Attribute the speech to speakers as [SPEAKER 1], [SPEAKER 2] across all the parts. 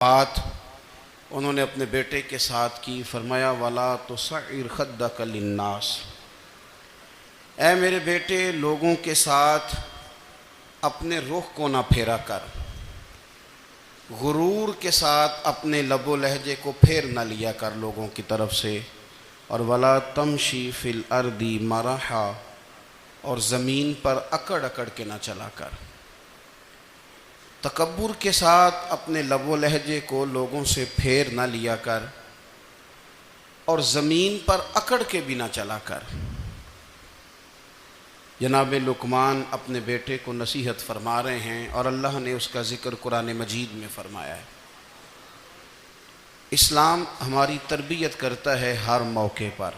[SPEAKER 1] بات انہوں نے اپنے بیٹے کے ساتھ کی، فرمایا وَلَا تُصَعِّرْ خَدَّكَ لِلنَّاسِ، اے میرے بیٹے لوگوں کے ساتھ اپنے رخ کو نہ پھیرا کر، غرور کے ساتھ اپنے لب و لہجے کو پھیر نہ لیا کر لوگوں کی طرف سے، اور وَلَا تَمْشِي فِي الْأَرْضِ مَرَحًا، اور زمین پر اکڑ اکڑ کے نہ چلا کر۔ تکبر کے ساتھ اپنے لب و لہجے کو لوگوں سے پھیر نہ لیا کر، اور زمین پر اکڑ کے بھی نہ چلا کر۔ جناب لقمان اپنے بیٹے کو نصیحت فرما رہے ہیں، اور اللہ نے اس کا ذکر قرآن مجید میں فرمایا ہے۔ اسلام ہماری تربیت کرتا ہے ہر موقع پر،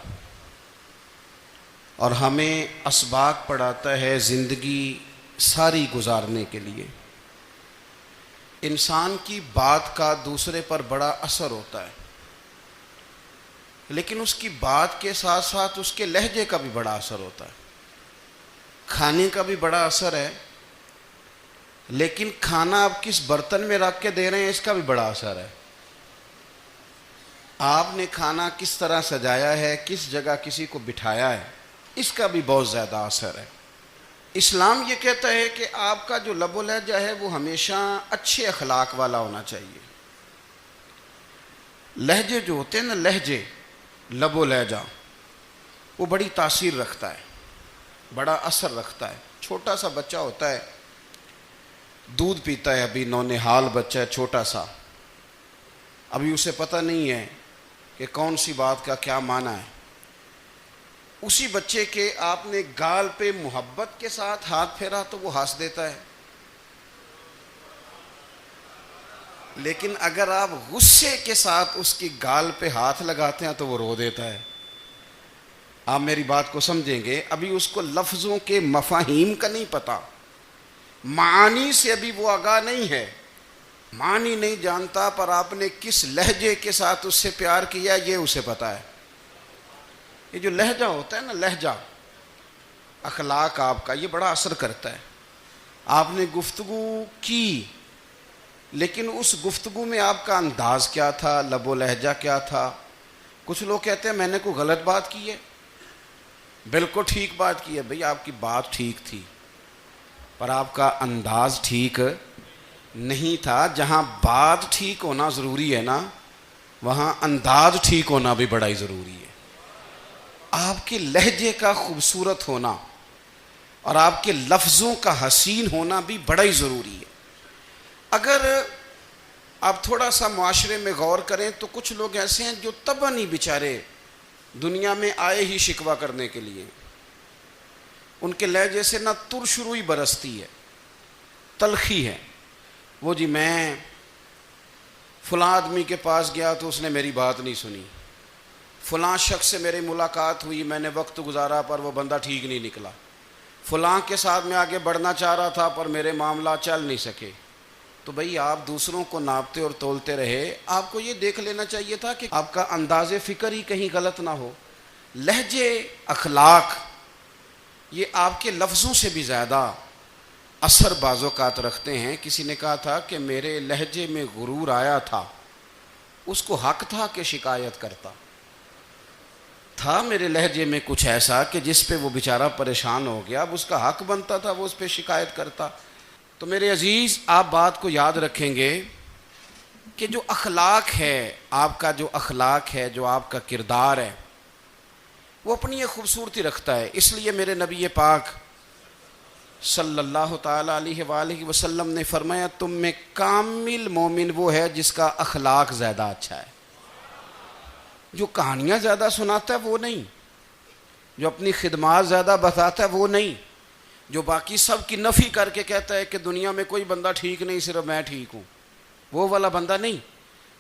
[SPEAKER 1] اور ہمیں اسباق پڑھاتا ہے زندگی ساری گزارنے کے لیے۔ انسان کی بات کا دوسرے پر بڑا اثر ہوتا ہے، لیکن اس کی بات کے ساتھ ساتھ اس کے لہجے کا بھی بڑا اثر ہوتا ہے۔ کھانے کا بھی بڑا اثر ہے، لیکن کھانا آپ کس برتن میں رکھ کے دے رہے ہیں اس کا بھی بڑا اثر ہے۔ آپ نے کھانا کس طرح سجایا ہے، کس جگہ کسی کو بٹھایا ہے، اس کا بھی بہت زیادہ اثر ہے۔ اسلام یہ کہتا ہے کہ آپ کا جو لب و لہجہ ہے وہ ہمیشہ اچھے اخلاق والا ہونا چاہیے۔ لہجے جو ہوتے ہیں نا، لہجے، لب و لہجہ، وہ بڑی تاثیر رکھتا ہے، بڑا اثر رکھتا ہے۔ چھوٹا سا بچہ ہوتا ہے، دودھ پیتا ہے، ابھی نونہال بچہ ہے چھوٹا سا، ابھی اسے پتہ نہیں ہے کہ کون سی بات کا کیا معنی ہے۔ اسی بچے کے آپ نے گال پہ محبت کے ساتھ ہاتھ پھیرا تو وہ ہنس دیتا ہے، لیکن اگر آپ غصے کے ساتھ اس کی گال پہ ہاتھ لگاتے ہیں تو وہ رو دیتا ہے۔ آپ میری بات کو سمجھیں گے، ابھی اس کو لفظوں کے مفاہیم کا نہیں پتہ، معانی سے ابھی وہ آگاہ نہیں ہے، معنی نہیں جانتا، پر آپ نے کس لہجے کے ساتھ اس سے پیار کیا یہ اسے پتہ ہے۔ یہ جو لہجہ ہوتا ہے نا، لہجہ، اخلاق آپ کا، یہ بڑا اثر کرتا ہے۔ آپ نے گفتگو کی، لیکن اس گفتگو میں آپ کا انداز کیا تھا، لب و لہجہ کیا تھا۔ کچھ لوگ کہتے ہیں میں نے کوئی غلط بات کی ہے، بالکل ٹھیک بات کی ہے۔ بھئی آپ کی بات ٹھیک تھی، پر آپ کا انداز ٹھیک نہیں تھا۔ جہاں بات ٹھیک ہونا ضروری ہے نا، وہاں انداز ٹھیک ہونا بھی بڑا ہی ضروری ہے۔ آپ کے لہجے کا خوبصورت ہونا اور آپ کے لفظوں کا حسین ہونا بھی بڑا ہی ضروری ہے۔ اگر آپ تھوڑا سا معاشرے میں غور کریں تو کچھ لوگ ایسے ہیں جو طبعاً ہی بیچارے دنیا میں آئے ہی شکوہ کرنے کے لیے، ان کے لہجے سے نہ ترش روئی برستی ہے، تلخی ہے۔ وہ جی میں فلاں آدمی کے پاس گیا تو اس نے میری بات نہیں سنی، فلاں شخص سے میری ملاقات ہوئی، میں نے وقت گزارا پر وہ بندہ ٹھیک نہیں نکلا، فلاں کے ساتھ میں آگے بڑھنا چاہ رہا تھا پر میرے معاملات چل نہیں سکے۔ تو بھئی آپ دوسروں کو ناپتے اور تولتے رہے، آپ کو یہ دیکھ لینا چاہیے تھا کہ آپ کا انداز فکر ہی کہیں غلط نہ ہو۔ لہجے، اخلاق، یہ آپ کے لفظوں سے بھی زیادہ اثر بعض اوقات رکھتے ہیں۔ کسی نے کہا تھا کہ میرے لہجے میں غرور آیا تھا، اس کو حق تھا کہ شکایت کرتا تھا، میرے لہجے میں کچھ ایسا کہ جس پہ وہ بیچارہ پریشان ہو گیا، اب اس کا حق بنتا تھا وہ اس پہ شکایت کرتا۔ تو میرے عزیز، آپ بات کو یاد رکھیں گے کہ جو اخلاق ہے، آپ کا جو اخلاق ہے، جو آپ کا کردار ہے، وہ اپنی ایک خوبصورتی رکھتا ہے۔ اس لیے میرے نبی پاک صلی اللہ تعالیٰ علیہ وآلہ وسلم نے فرمایا تم میں کامل مومن وہ ہے جس کا اخلاق زیادہ اچھا ہے۔ جو کہانیاں زیادہ سناتا ہے وہ نہیں، جو اپنی خدمات زیادہ بتاتا ہے وہ نہیں، جو باقی سب کی نفی کر کے کہتا ہے کہ دنیا میں کوئی بندہ ٹھیک نہیں، صرف میں ٹھیک ہوں، وہ والا بندہ نہیں،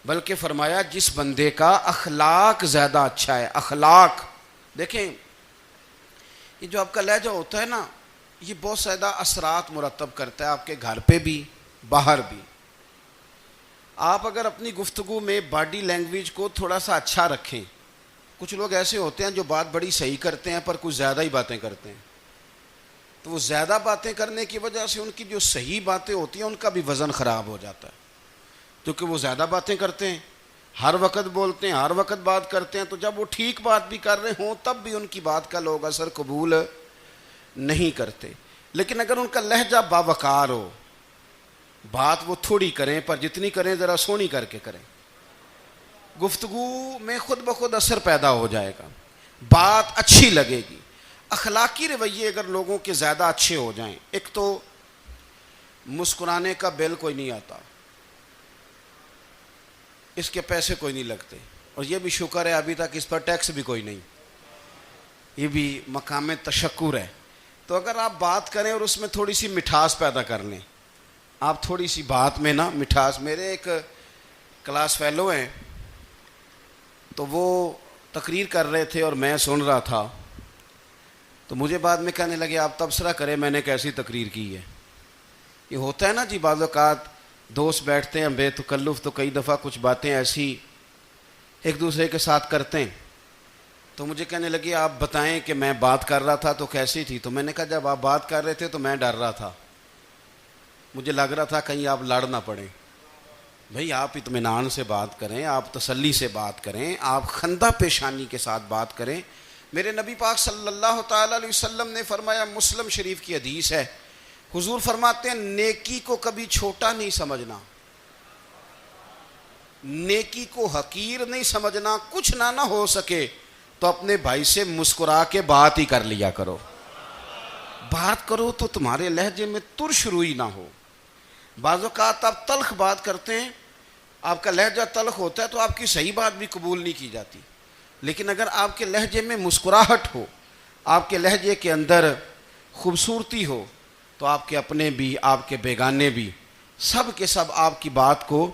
[SPEAKER 1] بلکہ فرمایا جس بندے کا اخلاق زیادہ اچھا ہے۔ اخلاق دیکھیں، یہ جو آپ کا لہجہ ہوتا ہے نا، یہ بہت زیادہ اثرات مرتب کرتا ہے آپ کے گھر پہ بھی، باہر بھی۔ آپ اگر اپنی گفتگو میں باڈی لینگویج کو تھوڑا سا اچھا رکھیں، کچھ لوگ ایسے ہوتے ہیں جو بات بڑی صحیح کرتے ہیں پر کچھ زیادہ ہی باتیں کرتے ہیں، تو وہ زیادہ باتیں کرنے کی وجہ سے ان کی جو صحیح باتیں ہوتی ہیں ان کا بھی وزن خراب ہو جاتا ہے۔ کیونکہ وہ زیادہ باتیں کرتے ہیں، ہر وقت بولتے ہیں، ہر وقت بات کرتے ہیں، تو جب وہ ٹھیک بات بھی کر رہے ہوں تب بھی ان کی بات کا لوگ اثر قبول نہیں کرتے۔ لیکن اگر ان کا لہجہ باوقار ہو، بات وہ تھوڑی کریں پر جتنی کریں ذرا سونی کر کے کریں، گفتگو میں خود بخود اثر پیدا ہو جائے گا، بات اچھی لگے گی۔ اخلاقی رویے اگر لوگوں کے زیادہ اچھے ہو جائیں، ایک تو مسکرانے کا بل کوئی نہیں آتا، اس کے پیسے کوئی نہیں لگتے، اور یہ بھی شکر ہے ابھی تک اس پر ٹیکس بھی کوئی نہیں، یہ بھی مقام تشکر ہے۔ تو اگر آپ بات کریں اور اس میں تھوڑی سی مٹھاس پیدا کر لیں، آپ تھوڑی سی بات میں نا مٹھاس، میرے ایک کلاس فیلو ہیں تو وہ تقریر کر رہے تھے اور میں سن رہا تھا، تو مجھے بعد میں کہنے لگے آپ تبصرہ کریں میں نے کیسی تقریر کی ہے۔ یہ ہوتا ہے نا جی، بعض اوقات دوست بیٹھتے ہیں بے تکلف تو کئی دفعہ کچھ باتیں ایسی ایک دوسرے کے ساتھ کرتے ہیں، تو مجھے کہنے لگے آپ بتائیں کہ میں بات کر رہا تھا تو کیسی تھی؟ تو میں نے کہا جب آپ بات کر رہے تھے تو میں ڈر رہا تھا، مجھے لگ رہا تھا کہیں آپ لڑ نہ پڑیں۔ بھئی آپ اطمینان سے بات کریں، آپ تسلی سے بات کریں، آپ خندہ پیشانی کے ساتھ بات کریں۔ میرے نبی پاک صلی اللہ تعالی علیہ وسلم نے فرمایا، مسلم شریف کی حدیث ہے، حضور فرماتے ہیں نیکی کو کبھی چھوٹا نہیں سمجھنا، نیکی کو حقیر نہیں سمجھنا، کچھ نہ ہو سکے تو اپنے بھائی سے مسکرا کے بات ہی کر لیا کرو، بات کرو تو تمہارے لہجے میں ترش روئی نہ ہو۔ بعض اوقات آپ تلخ بات کرتے ہیں، آپ کا لہجہ تلخ ہوتا ہے تو آپ کی صحیح بات بھی قبول نہیں کی جاتی، لیکن اگر آپ کے لہجے میں مسکراہٹ ہو، آپ کے لہجے کے اندر خوبصورتی ہو، تو آپ کے اپنے بھی آپ کے بیگانے بھی سب کے سب آپ کی بات کو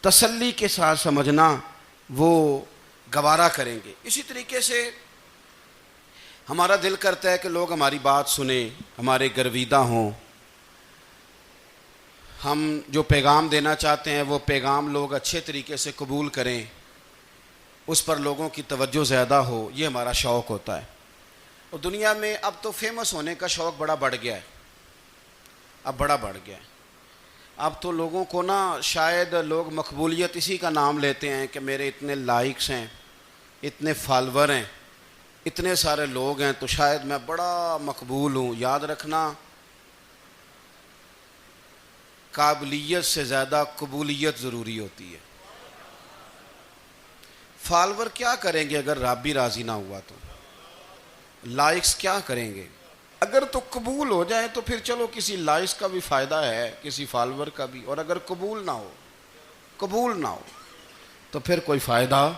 [SPEAKER 1] تسلی کے ساتھ سمجھنا وہ گوارا کریں گے۔ اسی طریقے سے ہمارا دل کرتا ہے کہ لوگ ہماری بات سنیں، ہمارے گرویدہ ہوں، ہم جو پیغام دینا چاہتے ہیں وہ پیغام لوگ اچھے طریقے سے قبول کریں، اس پر لوگوں کی توجہ زیادہ ہو، یہ ہمارا شوق ہوتا ہے۔ اور دنیا میں اب تو فیمس ہونے کا شوق بڑا بڑھ گیا ہے، اب بڑا بڑھ گیا ہے۔ اب تو لوگوں کو نا شاید لوگ مقبولیت اسی کا نام لیتے ہیں کہ میرے اتنے لائکس ہیں، اتنے فالور ہیں، اتنے سارے لوگ ہیں تو شاید میں بڑا مقبول ہوں۔ یاد رکھنا، قابلیت سے زیادہ قبولیت ضروری ہوتی ہے۔ فالور کیا کریں گے اگر رب بھی راضی نہ ہوا تو؟ لائکس کیا کریں گے؟ اگر تو قبول ہو جائے تو پھر چلو کسی لائکس کا بھی فائدہ ہے، کسی فالور کا بھی، اور اگر قبول نہ ہو تو پھر کوئی فائدہ،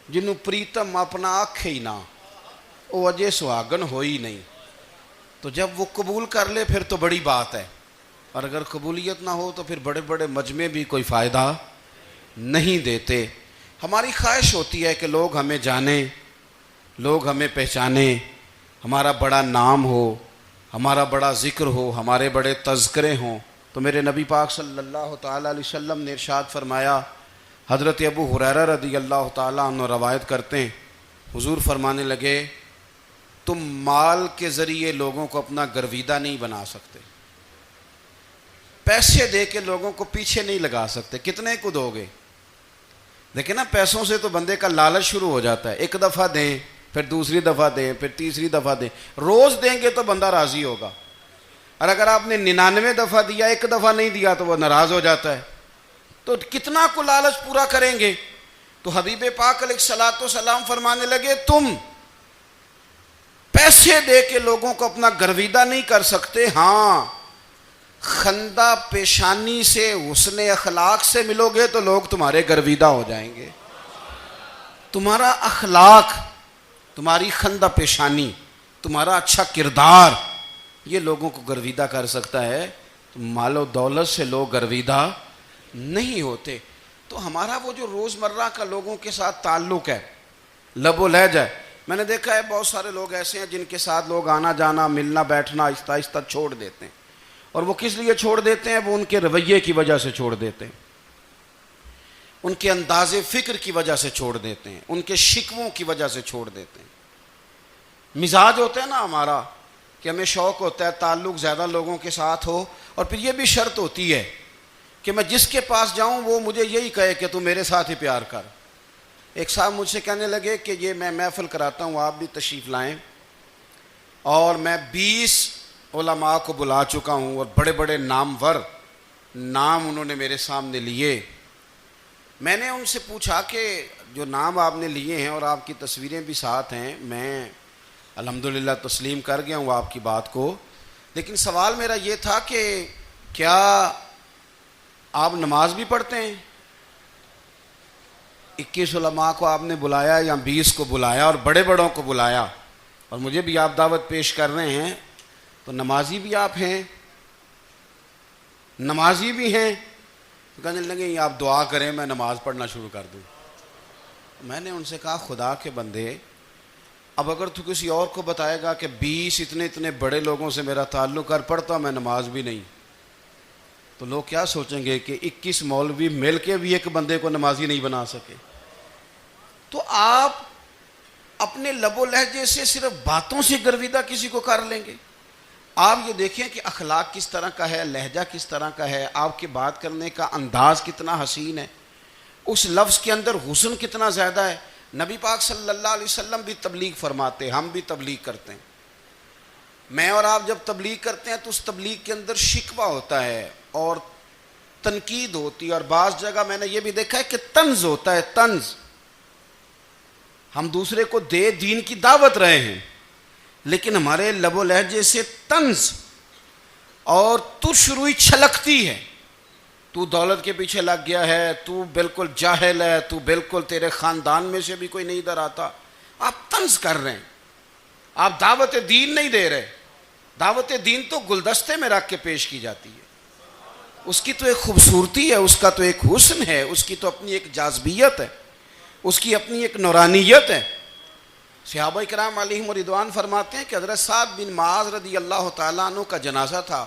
[SPEAKER 1] جنوں پریتم اپنا آکھے ہی نہ وہ اجے سہاگن ہوئی نہیں، تو جب وہ قبول کر لے پھر تو بڑی بات ہے، اور اگر قبولیت نہ ہو تو پھر بڑے بڑے مجمع بھی کوئی فائدہ نہیں دیتے۔ ہماری خواہش ہوتی ہے کہ لوگ ہمیں جانیں، لوگ ہمیں پہچانیں، ہمارا بڑا نام ہو، ہمارا بڑا ذکر ہو، ہمارے بڑے تذکرے ہوں۔ تو میرے نبی پاک صلی اللہ تعالیٰ علیہ وسلم نے ارشاد فرمایا، حضرت ابو ہریرہ رضی اللہ تعالیٰ عنہ روایت کرتے ہیں، حضور فرمانے لگے تم مال کے ذریعے لوگوں کو اپنا گرویدہ نہیں بنا سکتے، پیسے دے کے لوگوں کو پیچھے نہیں لگا سکتے، کتنے کو دو گے؟ دیکھیں نا، پیسوں سے تو بندے کا لالچ شروع ہو جاتا ہے، ایک دفعہ دیں، پھر دوسری دفعہ دیں، پھر تیسری دفعہ دیں، روز دیں گے تو بندہ راضی ہوگا، اور اگر آپ نے 99 دفعہ دیا، ایک دفعہ نہیں دیا تو وہ ناراض ہو جاتا ہے، تو کتنا کو لالچ پورا کریں گے؟ تو حبیب پاک علیہ الصلوۃ والسلام فرمانے لگے تم پیسے دے کے لوگوں کو اپنا گرویدہ نہیں کر سکتے، ہاں خندہ پیشانی سے، حسن اخلاق سے ملو گے تو لوگ تمہارے گرویدہ ہو جائیں گے۔ تمہارا اخلاق، تمہاری خندہ پیشانی، تمہارا اچھا کردار، یہ لوگوں کو گرویدہ کر سکتا ہے، تو مال و دولت سے لوگ گرویدہ نہیں ہوتے۔ تو ہمارا وہ جو روزمرہ کا لوگوں کے ساتھ تعلق ہے، لب و لہجہ ہے، میں نے دیکھا ہے بہت سارے لوگ ایسے ہیں جن کے ساتھ لوگ آنا جانا، ملنا بیٹھنا آہستہ آہستہ چھوڑ دیتے ہیں، اور وہ کس لیے چھوڑ دیتے ہیں؟ وہ ان کے رویے کی وجہ سے چھوڑ دیتے ہیں، ان کے انداز فکر کی وجہ سے چھوڑ دیتے ہیں، ان کے شکووں کی وجہ سے چھوڑ دیتے ہیں۔ مزاج ہوتا ہے نا ہمارا کہ ہمیں شوق ہوتا ہے تعلق زیادہ لوگوں کے ساتھ ہو، اور پھر یہ بھی شرط ہوتی ہے کہ میں جس کے پاس جاؤں وہ مجھے یہی کہے کہ تو میرے ساتھ ہی پیار کر۔ ایک صاحب مجھ سے کہنے لگے کہ یہ میں محفل کراتا ہوں، آپ بھی تشریف لائیں، اور میں 20 علماء کو بلا چکا ہوں اور بڑے بڑے نامور نام انہوں نے میرے سامنے لیے۔ میں نے ان سے پوچھا کہ جو نام آپ نے لیے ہیں اور آپ کی تصویریں بھی ساتھ ہیں، میں الحمدللہ تسلیم کر گیا ہوں آپ کی بات کو، لیکن سوال میرا یہ تھا کہ کیا آپ نماز بھی پڑھتے ہیں؟ 21 علماء کو آپ نے بلایا یا 20 کو بلایا اور بڑے بڑوں کو بلایا، اور مجھے بھی آپ دعوت پیش کر رہے ہیں، تو نمازی بھی آپ ہیں، نمازی بھی ہیں؟ تو کہنے لگے آپ دعا کریں میں نماز پڑھنا شروع کر دوں۔ میں نے ان سے کہا خدا کے بندے، اب اگر تو کسی اور کو بتائے گا کہ 20 اتنے بڑے لوگوں سے میرا تعلق کر، پڑھتا میں نماز بھی نہیں، تو لوگ کیا سوچیں گے کہ 21 مولوی مل کے بھی ایک بندے کو نمازی نہیں بنا سکے۔ تو آپ اپنے لب و لہجے سے صرف باتوں سے گرویدہ کسی کو کر لیں گے؟ آپ یہ دیکھیں کہ اخلاق کس طرح کا ہے، لہجہ کس طرح کا ہے، آپ کے بات کرنے کا انداز کتنا حسین ہے، اس لفظ کے اندر حسن کتنا زیادہ ہے۔ نبی پاک صلی اللہ علیہ وسلم بھی تبلیغ فرماتے، ہم بھی تبلیغ کرتے ہیں۔ میں اور آپ جب تبلیغ کرتے ہیں تو اس تبلیغ کے اندر شکوہ ہوتا ہے اور تنقید ہوتی ہے، اور بعض جگہ میں نے یہ بھی دیکھا ہے کہ طنز ہوتا ہے، طنز۔ ہم دوسرے کو دین کی دعوت رہے ہیں، لیکن ہمارے لب و لہجے سے طنز اور ترش روئی چھلکتی ہے۔ تو دولت کے پیچھے لگ گیا ہے، تو بالکل جاہل ہے، تو بالکل تیرے خاندان میں سے بھی کوئی نہیں ادھر آتا۔ آپ طنز کر رہے ہیں، آپ دعوت دین نہیں دے رہے۔ دعوت دین تو گلدستے میں رکھ کے پیش کی جاتی ہے، اس کی تو ایک خوبصورتی ہے، اس کا تو ایک حسن ہے، اس کی تو اپنی ایک جاذبیت ہے، اس کی اپنی ایک نورانیت ہے۔ صحابہ کرام علیہم رضوان فرماتے ہیں کہ حضرت سعد بن معاذ رضی اللہ تعالیٰ عنہ کا جنازہ تھا،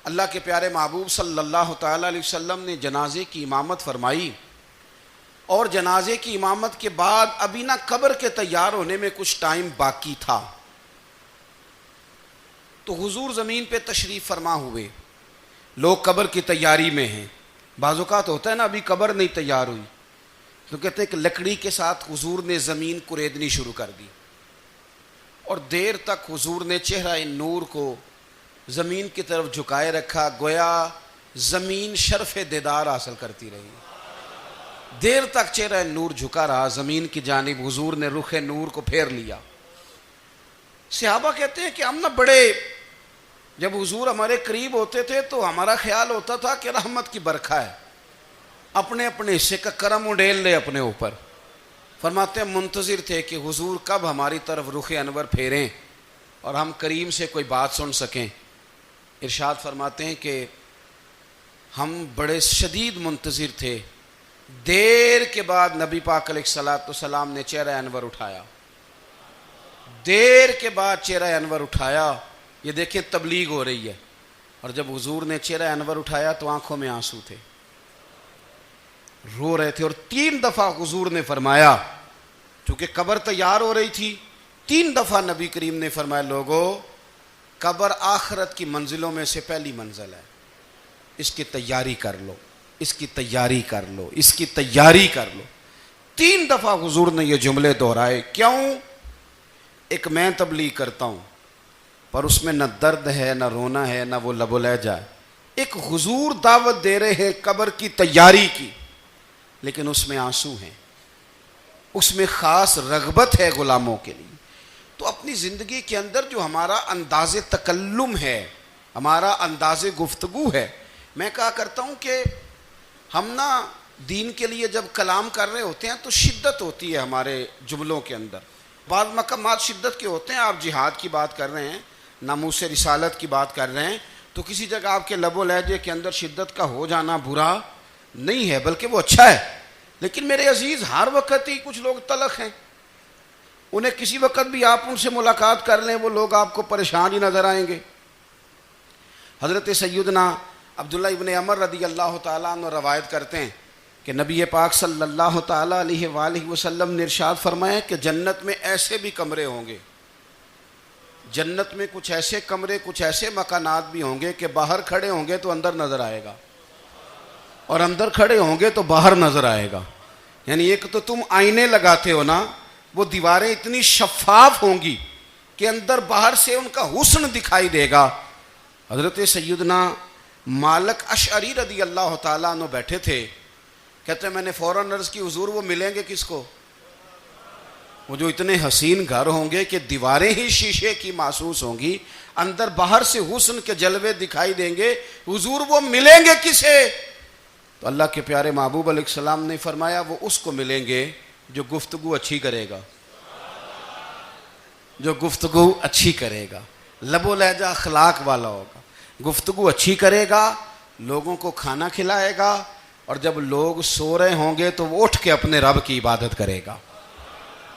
[SPEAKER 1] اللہ کے پیارے محبوب صلی اللہ تعالیٰ علیہ وسلم نے جنازے کی امامت فرمائی، اور جنازے کی امامت کے بعد ابھی نہ قبر کے تیار ہونے میں کچھ ٹائم باقی تھا، تو حضور زمین پہ تشریف فرما ہوئے، لوگ قبر کی تیاری میں ہیں۔ بعض اوقات ہوتا ہے نا ابھی قبر نہیں تیار ہوئی، تو کہتے ہیں کہ لکڑی کے ساتھ حضور نے زمین کریدنی شروع کر دی، اور دیر تک حضور نے چہرہ نور کو زمین کی طرف جھکائے رکھا، گویا زمین شرف دیدار حاصل کرتی رہی۔ دیر تک چہرہ نور جھکا رہا زمین کی جانب، حضور نے رخ نور کو پھیر لیا۔ صحابہ کہتے ہیں کہ ہم نہ بڑے، جب حضور ہمارے قریب ہوتے تھے تو ہمارا خیال ہوتا تھا کہ رحمت کی برکھا ہے، اپنے اپنے حصے کا کرم اڈیل لے اپنے اوپر۔ فرماتے ہیں منتظر تھے کہ حضور کب ہماری طرف رخ انور پھیریں اور ہم کریم سے کوئی بات سن سکیں۔ ارشاد فرماتے ہیں کہ ہم بڑے شدید منتظر تھے، دیر کے بعد نبی پاک علیہ الصلوۃ والسلام نے چہرہ انور اٹھایا، دیر کے بعد چہرہ انور اٹھایا۔ یہ دیکھیں تبلیغ ہو رہی ہے، اور جب حضور نے چہرہ انور اٹھایا تو آنکھوں میں آنسو تھے، رو رہے تھے، اور 3 دفعہ حضور نے فرمایا، چونکہ قبر تیار ہو رہی تھی، 3 دفعہ نبی کریم نے فرمایا لوگو قبر آخرت کی منزلوں میں سے پہلی منزل ہے، اس کی تیاری کر لو، اس کی تیاری کر لو، اس کی تیاری کر لو۔ 3 دفعہ حضور نے یہ جملے دہرائے۔ کیوں؟ ایک میں تبلیغ کرتا ہوں پر اس میں نہ درد ہے، نہ رونا ہے، نہ وہ لب و لہجہ ہے۔ ایک حضور دعوت دے رہے ہیں قبر کی تیاری کی، لیکن اس میں آنسو ہیں، اس میں خاص رغبت ہے غلاموں کے لیے۔ تو اپنی زندگی کے اندر جو ہمارا انداز تکلم ہے، ہمارا انداز گفتگو ہے، میں کہا کرتا ہوں کہ ہم نا دین کے لیے جب کلام کر رہے ہوتے ہیں تو شدت ہوتی ہے ہمارے جملوں کے اندر، بعض مقامات شدت کے ہوتے ہیں۔ آپ جہاد کی بات کر رہے ہیں، ناموس رسالت کی بات کر رہے ہیں، تو کسی جگہ آپ کے لب و لہجے کے اندر شدت کا ہو جانا برا نہیں ہے، بلکہ وہ اچھا ہے۔ لیکن میرے عزیز ہر وقت ہی کچھ لوگ تلخ ہیں، انہیں کسی وقت بھی آپ ان سے ملاقات کر لیں وہ لوگ آپ کو پریشان ہی نظر آئیں گے۔ حضرت سیدنا عبداللہ ابن عمر رضی اللہ تعالیٰ عنہ روایت کرتے ہیں کہ نبی پاک صلی اللہ تعالیٰ علیہ وآلہ وسلم نے ارشاد فرمایا کہ جنت میں ایسے بھی کمرے ہوں گے، جنت میں کچھ ایسے کمرے، کچھ ایسے مکانات بھی ہوں گے کہ باہر کھڑے ہوں گے تو اندر نظر آئے گا۔ اور اندر کھڑے ہوں گے تو باہر نظر آئے گا. یعنی ایک تو تم آئینے لگاتے ہو نا, وہ دیواریں اتنی شفاف ہوں گی کہ اندر باہر سے ان کا حسن دکھائی دے گا. حضرت سیدنا مالک اشعری رضی اللہ تعالیٰ عنہ بیٹھے تھے, کہتے ہیں میں نے فوراً عرض کی حضور وہ ملیں گے کس کو؟ وہ جو اتنے حسین گھر ہوں گے کہ دیواریں ہی شیشے کی محسوس ہوں گی, اندر باہر سے حسن کے جلوے دکھائی دیں گے, حضور وہ ملیں گے کسے؟ تو اللہ کے پیارے محبوب علیہ السلام نے فرمایا وہ اس کو ملیں گے جو گفتگو اچھی کرے گا, جو گفتگو اچھی کرے گا, لب و لہجہ اخلاق والا ہوگا, گفتگو اچھی کرے گا, لوگوں کو کھانا کھلائے گا, اور جب لوگ سو رہے ہوں گے تو وہ اٹھ کے اپنے رب کی عبادت کرے گا.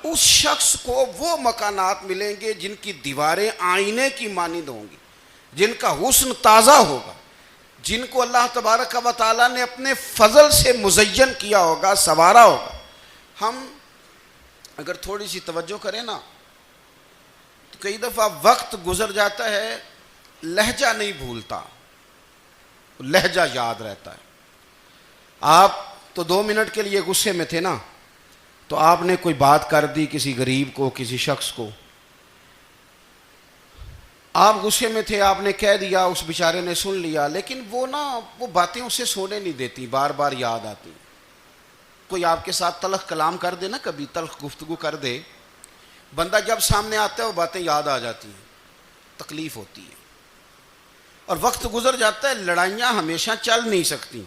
[SPEAKER 1] اس شخص کو وہ مکانات ملیں گے جن کی دیواریں آئینے کی مانند ہوں گی, جن کا حسن تازہ ہوگا, جن کو اللہ تبارک و تعالیٰ نے اپنے فضل سے مزین کیا ہوگا, سنوارا ہوگا. ہم اگر تھوڑی سی توجہ کریں نا تو کئی دفعہ وقت گزر جاتا ہے, لہجہ نہیں بھولتا, لہجہ یاد رہتا ہے. آپ تو 2 منٹ کے لیے غصے میں تھے نا, تو آپ نے کوئی بات کر دی کسی غریب کو, کسی شخص کو, آپ غصے میں تھے, آپ نے کہہ دیا, اس بیچارے نے سن لیا, لیکن وہ باتیں اسے سونے نہیں دیتی, بار بار یاد آتی. کوئی آپ کے ساتھ تلخ کلام کر دے نا, کبھی تلخ گفتگو کر دے, بندہ جب سامنے آتا ہے وہ باتیں یاد آ جاتی ہیں, تکلیف ہوتی ہے. اور وقت گزر جاتا ہے, لڑائیاں ہمیشہ چل نہیں سکتی.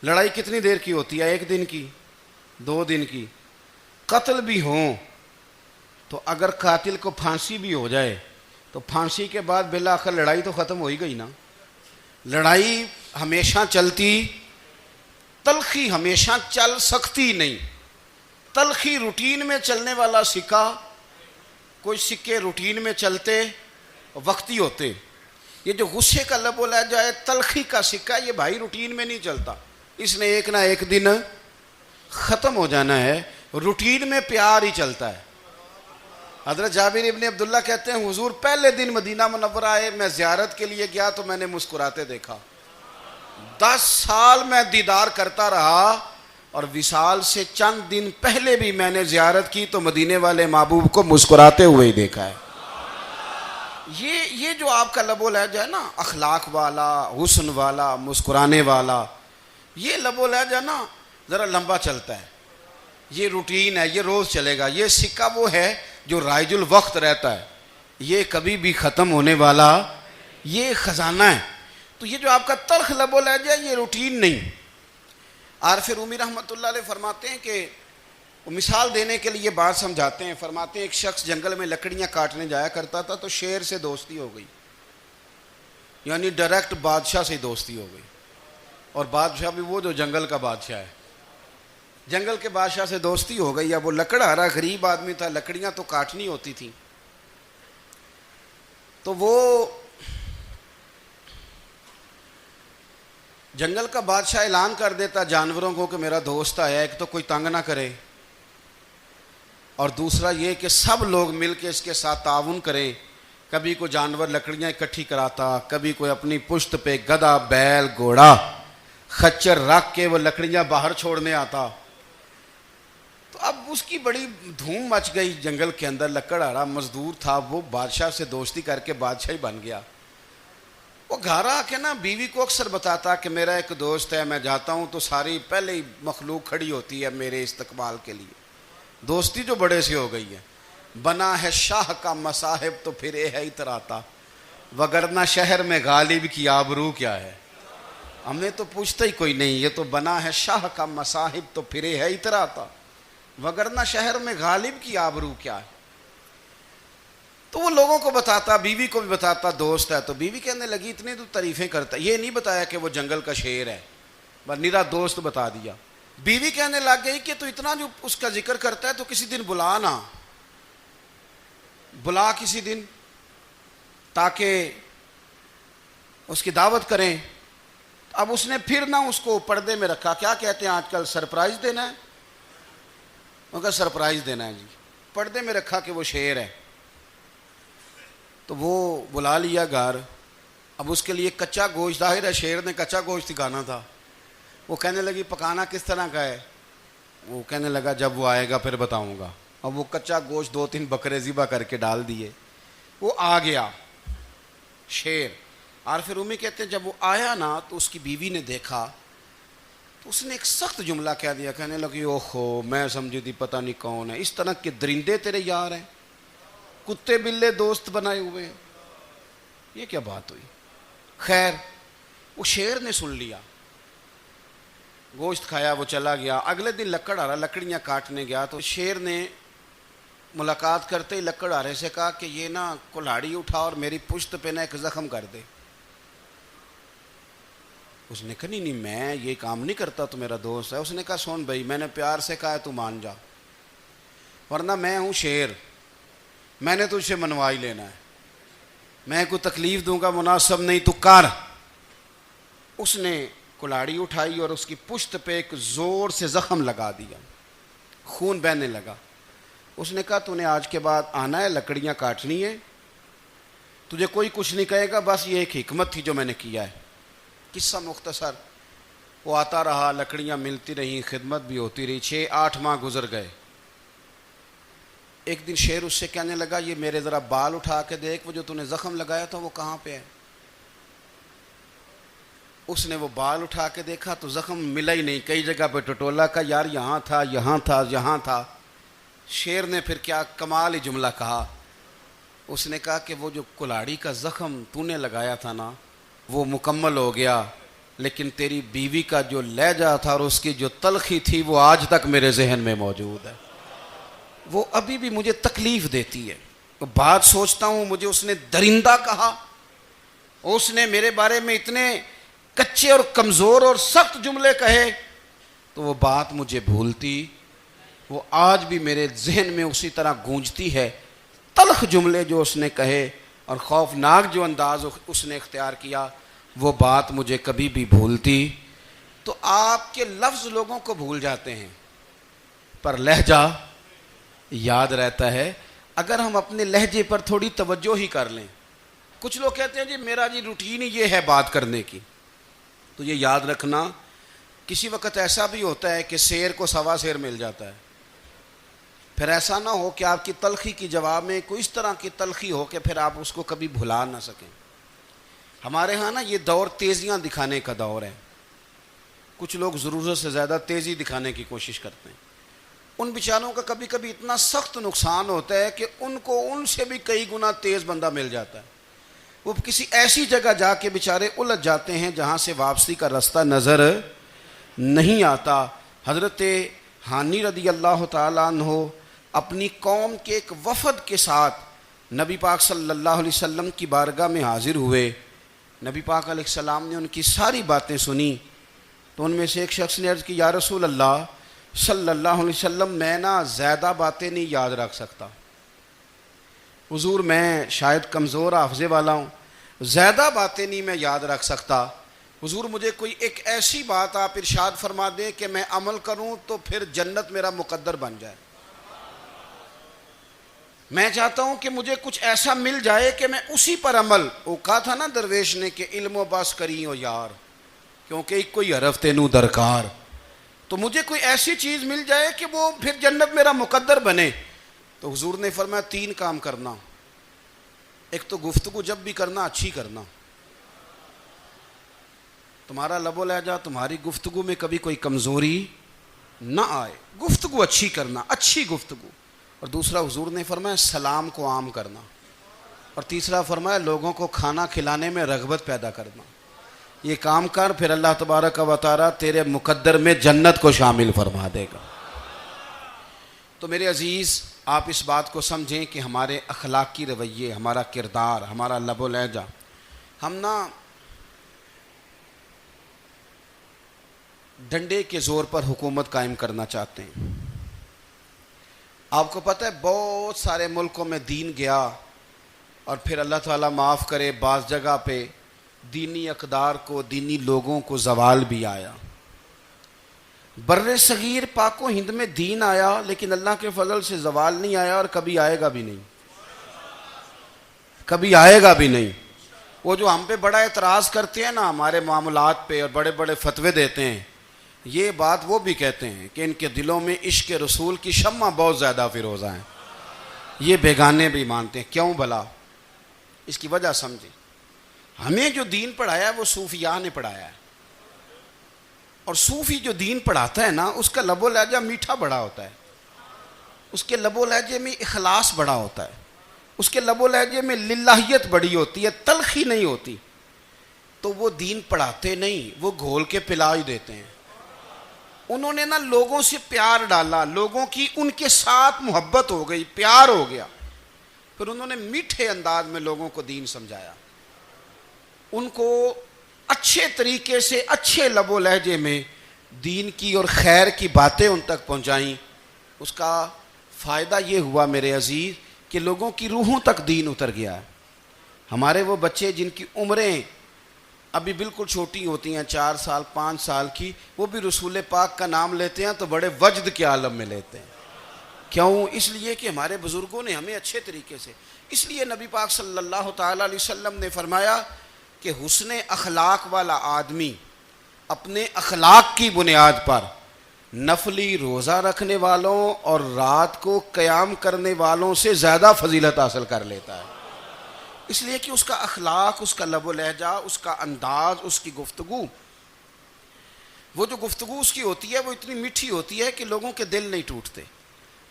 [SPEAKER 1] لڑائی کتنی دیر کی ہوتی ہے؟ 1 دن کی, 2 دن کی. قتل بھی ہوں تو اگر قاتل کو پھانسی بھی ہو جائے تو پھانسی کے بعد بالآخر لڑائی تو ختم ہو ہی گئی نا. لڑائی ہمیشہ چلتی, تلخی ہمیشہ چل سکتی نہیں. تلخی روٹین میں چلنے والا سکہ, کوئی سکے روٹین میں چلتے وقتی ہوتے. یہ جو غصے کا لب و لہجہ ہے, تلخی کا سکہ, یہ بھائی روٹین میں نہیں چلتا, اس نے ایک نہ ایک دن ختم ہو جانا ہے. روٹین میں پیار ہی چلتا ہے. حضرت جابر ابن عبداللہ کہتے ہیں حضور پہلے دن مدینہ منورہ آئے, میں زیارت کے لیے گیا تو میں نے مسکراتے دیکھا. 10 سال میں دیدار کرتا رہا, اور وصال سے چند دن پہلے بھی میں نے زیارت کی تو مدینے والے محبوب کو مسکراتے ہوئے ہی دیکھا ہے. یہ جو آپ کا لب و لہجہ ہے نا, اخلاق والا, حسن والا, مسکرانے والا, یہ لب و لہجہ نا ذرا لمبا چلتا ہے. یہ روٹین ہے, یہ روز چلے گا. یہ سکہ وہ ہے جو رائج الوقت رہتا ہے, یہ کبھی بھی ختم ہونے والا یہ خزانہ ہے. تو یہ جو آپ کا تلخ لب و لہجہ ہے, یہ روٹین نہیں. عارف رومی رحمۃ اللہ علیہ فرماتے ہیں کہ وہ مثال دینے کے لیے بات سمجھاتے ہیں. فرماتے ہیں ایک شخص جنگل میں لکڑیاں کاٹنے جایا کرتا تھا تو شیر سے دوستی ہو گئی, یعنی ڈائریکٹ بادشاہ سے دوستی ہو گئی. اور بادشاہ بھی وہ جو جنگل کا بادشاہ ہے, جنگل کے بادشاہ سے دوستی ہو گئی. اب وہ لکڑہارا غریب آدمی تھا, لکڑیاں تو کاٹنی ہوتی تھیں. تو وہ جنگل کا بادشاہ اعلان کر دیتا جانوروں کو کہ میرا دوست آیا, ایک تو کوئی تنگ نہ کرے, اور دوسرا یہ کہ سب لوگ مل کے اس کے ساتھ تعاون کریں. کبھی کوئی جانور لکڑیاں اکٹھی کراتا, کبھی کوئی اپنی پشت پہ گدھا, بیل, گھوڑا, خچر رکھ کے وہ لکڑیاں باہر چھوڑنے آتا. تو اب اس کی بڑی دھوم مچ گئی جنگل کے اندر. لکڑہارا مزدور تھا, وہ بادشاہ سے دوستی کر کے بادشاہ ہی بن گیا. وہ گھر آ کے نا بیوی کو اکثر بتاتا کہ میرا ایک دوست ہے, میں جاتا ہوں تو ساری پہلے ہی مخلوق کھڑی ہوتی ہے میرے استقبال کے لیے. دوستی جو بڑے سے ہو گئی ہے. بنا ہے شاہ کا مصاحب تو پھر یہ ہے اتراتا, وگرنہ شہر میں غالب کی آبرو کیا ہے. ہم نے تو پوچھتا ہی کوئی نہیں, یہ تو بنا ہے شاہ کا مصاحب تو پھر یہ ہے اتراتا, وگرنہ شہر میں غالب کی آبرو کیا ہے. تو وہ لوگوں کو بتاتا, بیوی کو بھی بتاتا دوست ہے. تو بیوی کہنے لگی اتنی تو تعریفیں کرتا, یہ نہیں بتایا کہ وہ جنگل کا شیر ہے, بس نیرا دوست بتا دیا. بیوی کہنے لگ گئی کہ تو اتنا جو اس کا ذکر کرتا ہے تو کسی دن بلا نا, بلا کسی دن تاکہ اس کی دعوت کریں. اب اس نے پھر نہ اس کو پردے میں رکھا. کیا کہتے ہیں آج کل, سرپرائز دینا ہے. ان کا سرپرائز دینا ہے جی, پردے میں رکھا کہ وہ شیر ہے. تو وہ بلا لیا گھر. اب اس کے لیے کچا گوشت, ظاہر ہے شیر نے کچا گوشت کھانا تھا, وہ کہنے لگی پکانا کس طرح کا ہے؟ وہ کہنے لگا جب وہ آئے گا پھر بتاؤں گا. اب وہ کچا گوشت 2-3 بکرے ذبح کر کے ڈال دیے. وہ آ گیا شیر. اور پھر امی کہتے ہیں جب وہ آیا نا تو اس کی بیوی نے دیکھا تو اس نے ایک سخت جملہ کہہ دیا. کہنے لگی اوہو میں سمجھی تھی پتہ نہیں کون ہے, اس طرح کے درندے تیرے یار ہیں, کتے بلے دوست بنائے ہوئے ہیں, یہ کیا بات ہوئی؟ خیر وہ شیر نے سن لیا, گوشت کھایا, وہ چلا گیا. اگلے دن لکڑ آرا لکڑیاں کاٹنے گیا تو شیر نے ملاقات کرتے ہی لکڑ آرے سے کہا کہ یہ نا کلہاڑی اٹھا اور میری پشت پہ نا ایک زخم کر دے. اس نے کہا نہیں میں یہ کام نہیں کرتا, تو میرا دوست ہے. اس نے کہا سن بھائی میں نے پیار سے کہا ہے تو مان جا, ورنہ میں ہوں شیر, میں نے تجھ سے منوا ہی لینا ہے, میں کوئی تکلیف دوں گا مناسب نہیں, تو کر. اس نے کلاڑی اٹھائی اور اس کی پشت پہ ایک زور سے زخم لگا دیا, خون بہنے لگا. اس نے کہا تو نے آج کے بعد آنا ہے, لکڑیاں کاٹنی ہے, تجھے کوئی کچھ نہیں کہے گا, بس یہ ایک حکمت تھی جو میں نے کیا ہے. قصہ مختصر. وہ آتا رہا, لکڑیاں ملتی رہیں, خدمت بھی ہوتی رہی. 6-8 ماہ گزر گئے. ایک دن شیر اس سے کہنے لگا یہ میرے ذرا بال اٹھا کے دیکھ, وہ جو تو نے زخم لگایا تھا وہ کہاں پہ ہے؟ اس نے وہ بال اٹھا کے دیکھا تو زخم ملا ہی نہیں, کئی جگہ پہ ٹٹولا کا یار یہاں تھا یہاں تھا یہاں تھا. شیر نے پھر کیا کمال ہی جملہ کہا. اس نے کہا کہ وہ جو کلاڑی کا زخم تو نے لگایا تھا نا وہ مکمل ہو گیا, لیکن تیری بیوی کا جو لہجہ تھا اور اس کی جو تلخی تھی وہ آج تک میرے ذہن میں موجود ہے, وہ ابھی بھی مجھے تکلیف دیتی ہے. بات سوچتا ہوں مجھے اس نے درندہ کہا, اس نے میرے بارے میں اتنے کچے اور کمزور اور سخت جملے کہے, تو وہ بات مجھے بھولتی, وہ آج بھی میرے ذہن میں اسی طرح گونجتی ہے. تلخ جملے جو اس نے کہے اور خوفناک جو انداز اس نے اختیار کیا, وہ بات مجھے کبھی بھی بھولتی. تو آپ کے لفظ لوگوں کو بھول جاتے ہیں پر لہجہ یاد رہتا ہے اگر ہم اپنے لہجے پر تھوڑی توجہ ہی کر لیں. کچھ لوگ کہتے ہیں جی میرا جی روٹین ہی یہ ہے بات کرنے کی, تو یہ یاد رکھنا کسی وقت ایسا بھی ہوتا ہے کہ شیر کو سوا شیر مل جاتا ہے. پھر ایسا نہ ہو کہ آپ کی تلخی کی جواب میں کوئی اس طرح کی تلخی ہو کہ پھر آپ اس کو کبھی بھلا نہ سکیں. ہمارے ہاں نا یہ دور تیزیاں دکھانے کا دور ہے. کچھ لوگ ضرورت سے زیادہ تیزی دکھانے کی کوشش کرتے ہیں. ان بیچاروں کا کبھی کبھی اتنا سخت نقصان ہوتا ہے کہ ان کو ان سے بھی کئی گنا تیز بندہ مل جاتا ہے. وہ کسی ایسی جگہ جا کے بیچارے الجھ جاتے ہیں جہاں سے واپسی کا راستہ نظر نہیں آتا. حضرت حانی رضی اللہ تعالیٰ عنہ اپنی قوم کے ایک وفد کے ساتھ نبی پاک صلی اللہ علیہ وسلم کی بارگاہ میں حاضر ہوئے. نبی پاک علیہ السلام نے ان کی ساری باتیں سنی تو ان میں سے ایک شخص نے عرض کی یا رسول اللہ صلی اللہ علیہ وسلم میں نا زیادہ باتیں نہیں یاد رکھ سکتا. حضور میں شاید کمزور حافظے والا ہوں, زیادہ باتیں نہیں میں یاد رکھ سکتا. حضور مجھے کوئی ایک ایسی بات آپ ارشاد فرما دیں کہ میں عمل کروں تو پھر جنت میرا مقدر بن جائے. میں چاہتا ہوں کہ مجھے کچھ ایسا مل جائے کہ میں اسی پر عمل. وہ کہا تھا نا درویش نے کہ علم و بس کری ہو یار کیونکہ ایک کوئی حرف تینوں درکار, تو مجھے کوئی ایسی چیز مل جائے کہ وہ پھر جنت میرا مقدر بنے. تو حضور نے فرمایا 3 کام کرنا. ایک تو گفتگو جب بھی کرنا اچھی کرنا, تمہارا لب و لہجہ تمہاری گفتگو میں کبھی کوئی کمزوری نہ آئے, گفتگو اچھی کرنا, اچھی گفتگو. اور دوسرا حضور نے فرمایا سلام کو عام کرنا. اور تیسرا فرمایا لوگوں کو کھانا کھلانے میں رغبت پیدا کرنا. یہ کام کر پھر اللہ تبارک و تعالی تیرے مقدر میں جنت کو شامل فرما دے گا. تو میرے عزیز آپ اس بات کو سمجھیں کہ ہمارے اخلاقی رویے, ہمارا کردار, ہمارا لب و لہجہ, ہم نا ڈنڈے کے زور پر حکومت قائم کرنا چاہتے ہیں. آپ کو پتہ ہے بہت سارے ملکوں میں دین گیا اور پھر اللہ تعالیٰ معاف کرے بعض جگہ پہ دینی اقدار کو, دینی لوگوں کو زوال بھی آیا. بر صغیر پاک و ہند میں دین آیا لیکن اللہ کے فضل سے زوال نہیں آیا اور کبھی آئے گا بھی نہیں, کبھی آئے گا بھی نہیں. وہ جو ہم پہ بڑا اعتراض کرتے ہیں نا ہمارے معاملات پہ اور بڑے بڑے فتوے دیتے ہیں یہ بات وہ بھی کہتے ہیں کہ ان کے دلوں میں عشق رسول کی شمع بہت زیادہ فیروزہ ہیں. یہ بیگانے بھی مانتے ہیں. کیوں بھلا؟ اس کی وجہ سمجھیں. ہمیں جو دین پڑھایا ہے وہ صوفیاء نے پڑھایا ہے. اور صوفی جو دین پڑھاتا ہے نا، اس کا لب و لہجہ میٹھا بڑا ہوتا ہے. اس کے لب و لہجے میں اخلاص بڑا ہوتا ہے. اس کے لب و لہجے میں للہیت بڑی ہوتی ہے، تلخی نہیں ہوتی. تو وہ دین پڑھاتے نہیں، وہ گھول کے پلا ہی دیتے ہیں. انہوں نے نا لوگوں سے پیار ڈالا، لوگوں کی ان کے ساتھ محبت ہو گئی، پیار ہو گیا. پھر انہوں نے میٹھے انداز میں لوگوں کو دین سمجھایا، ان کو اچھے طریقے سے اچھے لب و لہجے میں دین کی اور خیر کی باتیں ان تک پہنچائیں. اس کا فائدہ یہ ہوا میرے عزیز کہ لوگوں کی روحوں تک دین اتر گیا ہے. ہمارے وہ بچے جن کی عمریں ابھی بالکل چھوٹی ہوتی ہیں، 4 سال 5 سال کی، وہ بھی رسول پاک کا نام لیتے ہیں تو بڑے وجد کے عالم میں لیتے ہیں. کیوں؟ اس لیے کہ ہمارے بزرگوں نے ہمیں اچھے طریقے سے. اس لیے نبی پاک صلی اللہ تعالیٰ علیہ وسلم نے فرمایا کہ حسن اخلاق والا آدمی اپنے اخلاق کی بنیاد پر نفلی روزہ رکھنے والوں اور رات کو قیام کرنے والوں سے زیادہ فضیلت حاصل کر لیتا ہے. اس لیے کہ اس کا اخلاق، اس کا لب و لہجہ، اس کا انداز، اس کی گفتگو، وہ جو گفتگو اس کی ہوتی ہے وہ اتنی میٹھی ہوتی ہے کہ لوگوں کے دل نہیں ٹوٹتے،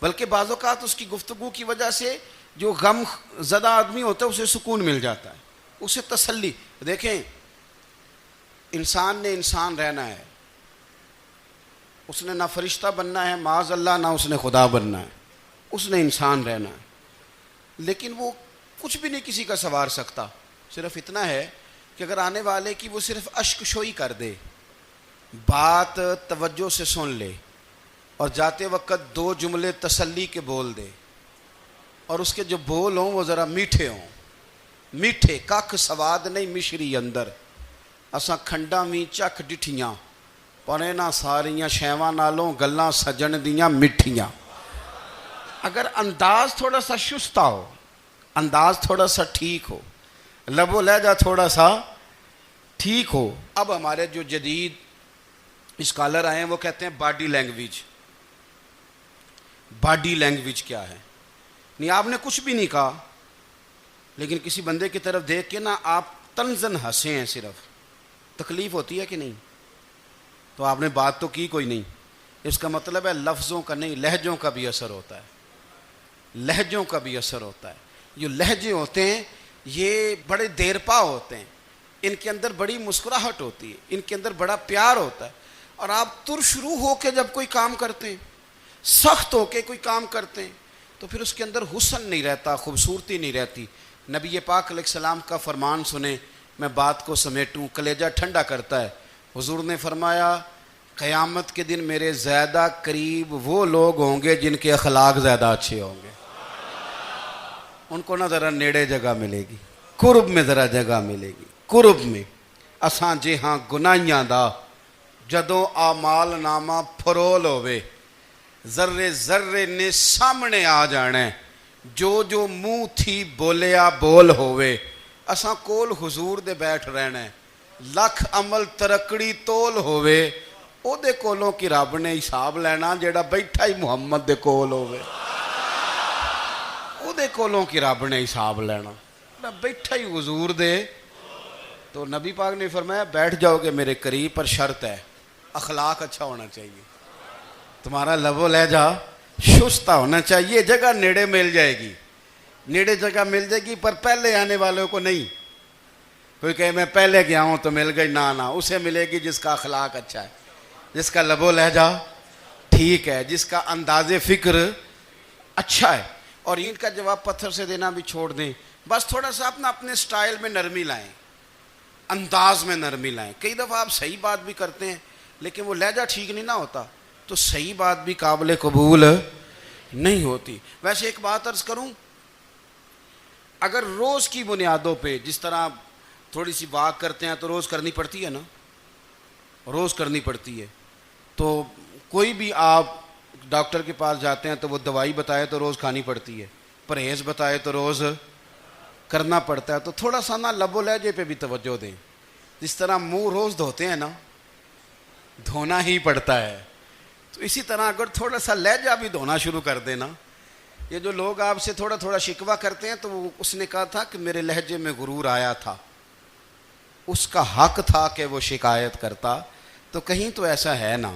[SPEAKER 1] بلکہ بعض اوقات اس کی گفتگو کی وجہ سے جو غم زدہ آدمی ہوتا ہے اسے سکون مل جاتا ہے، اسے تسلی. دیکھیں، انسان نے انسان رہنا ہے، اس نے نہ فرشتہ بننا ہے معاذ اللہ، نہ اس نے خدا بننا ہے، اس نے انسان رہنا ہے. لیکن وہ کچھ بھی نہیں کسی کا سنوار سکتا. صرف اتنا ہے کہ اگر آنے والے کی وہ صرف اشک شوئی کر دے، بات توجہ سے سن لے اور جاتے وقت 2 جملے تسلی کے بول دے، اور اس کے جو بول ہوں وہ ذرا میٹھے ہوں. میٹھے کھ سواد نہیں مشری اندر، اساں کھنڈاں وی چکھ ڈٹھیاں، پر انہاں ساریاں شیواں نالوں گلاں سجن دیاں میٹھیاں. اگر انداز تھوڑا سا شستہ ہو، انداز تھوڑا سا ٹھیک ہو، لب و لہجہ تھوڑا سا ٹھیک ہو. اب ہمارے جو جدید اسکالر آئے ہیں وہ کہتے ہیں باڈی لینگویج. باڈی لینگویج کیا ہے؟ نہیں، آپ نے کچھ بھی نہیں کہا، لیکن کسی بندے کی طرف دیکھ کے نا آپ طنزاً ہنسے ہیں، صرف تکلیف ہوتی ہے کہ نہیں؟ تو آپ نے بات تو کی کوئی نہیں. اس کا مطلب ہے لفظوں کا نہیں، لہجوں کا بھی اثر ہوتا ہے. لہجوں کا بھی اثر ہوتا ہے. جو لہجے ہوتے ہیں یہ بڑے دیرپا ہوتے ہیں، ان کے اندر بڑی مسکراہٹ ہوتی ہے، ان کے اندر بڑا پیار ہوتا ہے. اور آپ ترش روح ہو کے جب کوئی کام کرتے ہیں، سخت ہو کے کوئی کام کرتے ہیں، تو پھر اس کے اندر حسن نہیں رہتا، خوبصورتی نہیں رہتی. نبی پاک علیہ السلام کا فرمان سنیں، میں بات کو سمیٹوں، کلیجہ ٹھنڈا کرتا ہے. حضور نے فرمایا قیامت کے دن میرے زیادہ قریب وہ لوگ ہوں گے جن کے اخلاق زیادہ اچھے ہوں گے. ان کو نہ ذرا نیڑے جگہ ملے گی، قرب میں ذرا جگہ ملے گی، قرب میں. اساں جے ہاں گناہیاں دا جدوں آمال نامہ پھرول ہوئے، ذرے ذرے نے سامنے آ جانے، جو جو منہ تھی بولیا بول ہوئے. اساں کول حضور دے بیٹھ رہنے، لکھ عمل ترکڑی تول ہوئے، او دے کولوں کی رب نے حساب لینا جیڑا بیٹھا ہی محمد دے کول ہوئے. او دے کولوں کی رب نے حساب لینا بیٹھا ہی حضور دے. تو نبی پاک نے فرمایا بیٹھ جاؤ گے میرے قریب، پر شرط ہے اخلاق اچھا ہونا چاہیے، تمہارا لب و لہجہ شستہ ہونا چاہیے. جگہ نیڑے مل جائے گی، نیڑے جگہ مل جائے گی، پر پہلے آنے والوں کو نہیں. کوئی کہے میں پہلے گیا ہوں تو مل گئی، نہ اسے ملے گی جس کا اخلاق اچھا ہے، جس کا لب و لہجہ ٹھیک ہے، جس کا انداز فکر اچھا ہے. اور ان کا جواب پتھر سے دینا بھی چھوڑ دیں، بس تھوڑا سا اپنے سٹائل میں نرمی لائیں، انداز میں نرمی لائیں. کئی دفعہ آپ صحیح بات بھی کرتے ہیں لیکن وہ لہجہ ٹھیک نہیں نہ ہوتا تو صحیح بات بھی قابل قبول نہیں ہوتی. ویسے ایک بات عرض کروں، اگر روز کی بنیادوں پہ جس طرح تھوڑی سی واک کرتے ہیں تو روز کرنی پڑتی ہے نا، روز کرنی پڑتی ہے. تو کوئی بھی آپ ڈاکٹر کے پاس جاتے ہیں تو وہ دوائی بتائے تو روز کھانی پڑتی ہے، پرہیز بتائے تو روز کرنا پڑتا ہے. تو تھوڑا سا نا لب و لہجے پہ بھی توجہ دیں. جس طرح منہ روز دھوتے ہیں نا، دھونا ہی پڑتا ہے. تو اسی طرح اگر تھوڑا سا لہجہ بھی دھونا شروع کر دینا. یہ جو لوگ آپ سے تھوڑا تھوڑا شکوہ کرتے ہیں، تو اس نے کہا تھا کہ میرے لہجے میں غرور آیا تھا، اس کا حق تھا کہ وہ شکایت کرتا. تو کہیں تو ایسا ہے نا،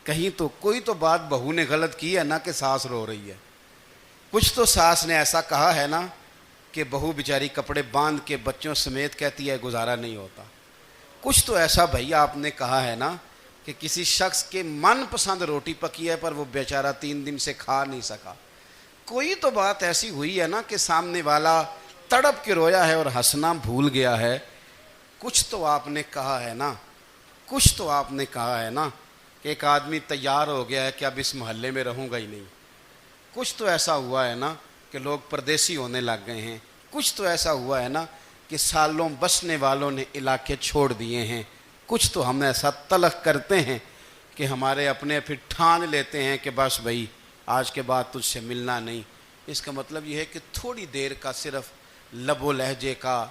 [SPEAKER 1] کہیں تو کوئی تو بات بہو نے غلط کی ہے نا کہ ساس رو رہی ہے. کچھ تو ساس نے ایسا کہا ہے نا کہ بہو بیچاری کپڑے باندھ کے بچوں سمیت کہتی ہے گزارا نہیں ہوتا. کچھ تو ایسا بھائی آپ نے کہا ہے نا کہ کسی شخص کے من پسند روٹی پکی ہے پر وہ بیچارہ 3 دن سے کھا نہیں سکا. کوئی تو بات ایسی ہوئی ہے نا کہ سامنے والا تڑپ کے رویا ہے اور ہنسنا بھول گیا ہے. کچھ تو آپ نے کہا ہے نا، کچھ تو آپ نے کہا ہے نا کہ ایک آدمی تیار ہو گیا ہے کہ اب اس محلے میں رہوں گا ہی نہیں. کچھ تو ایسا ہوا ہے نا کہ لوگ پردیسی ہونے لگ گئے ہیں. کچھ تو ایسا ہوا ہے نا کہ سالوں بسنے والوں نے علاقے چھوڑ دیے ہیں. کچھ تو ہم ایسا تلخ کرتے ہیں کہ ہمارے اپنے پھر ٹھان لیتے ہیں کہ بس بھائی آج کے بعد تجھ سے ملنا نہیں. اس کا مطلب یہ ہے کہ تھوڑی دیر کا صرف لب و لہجے کا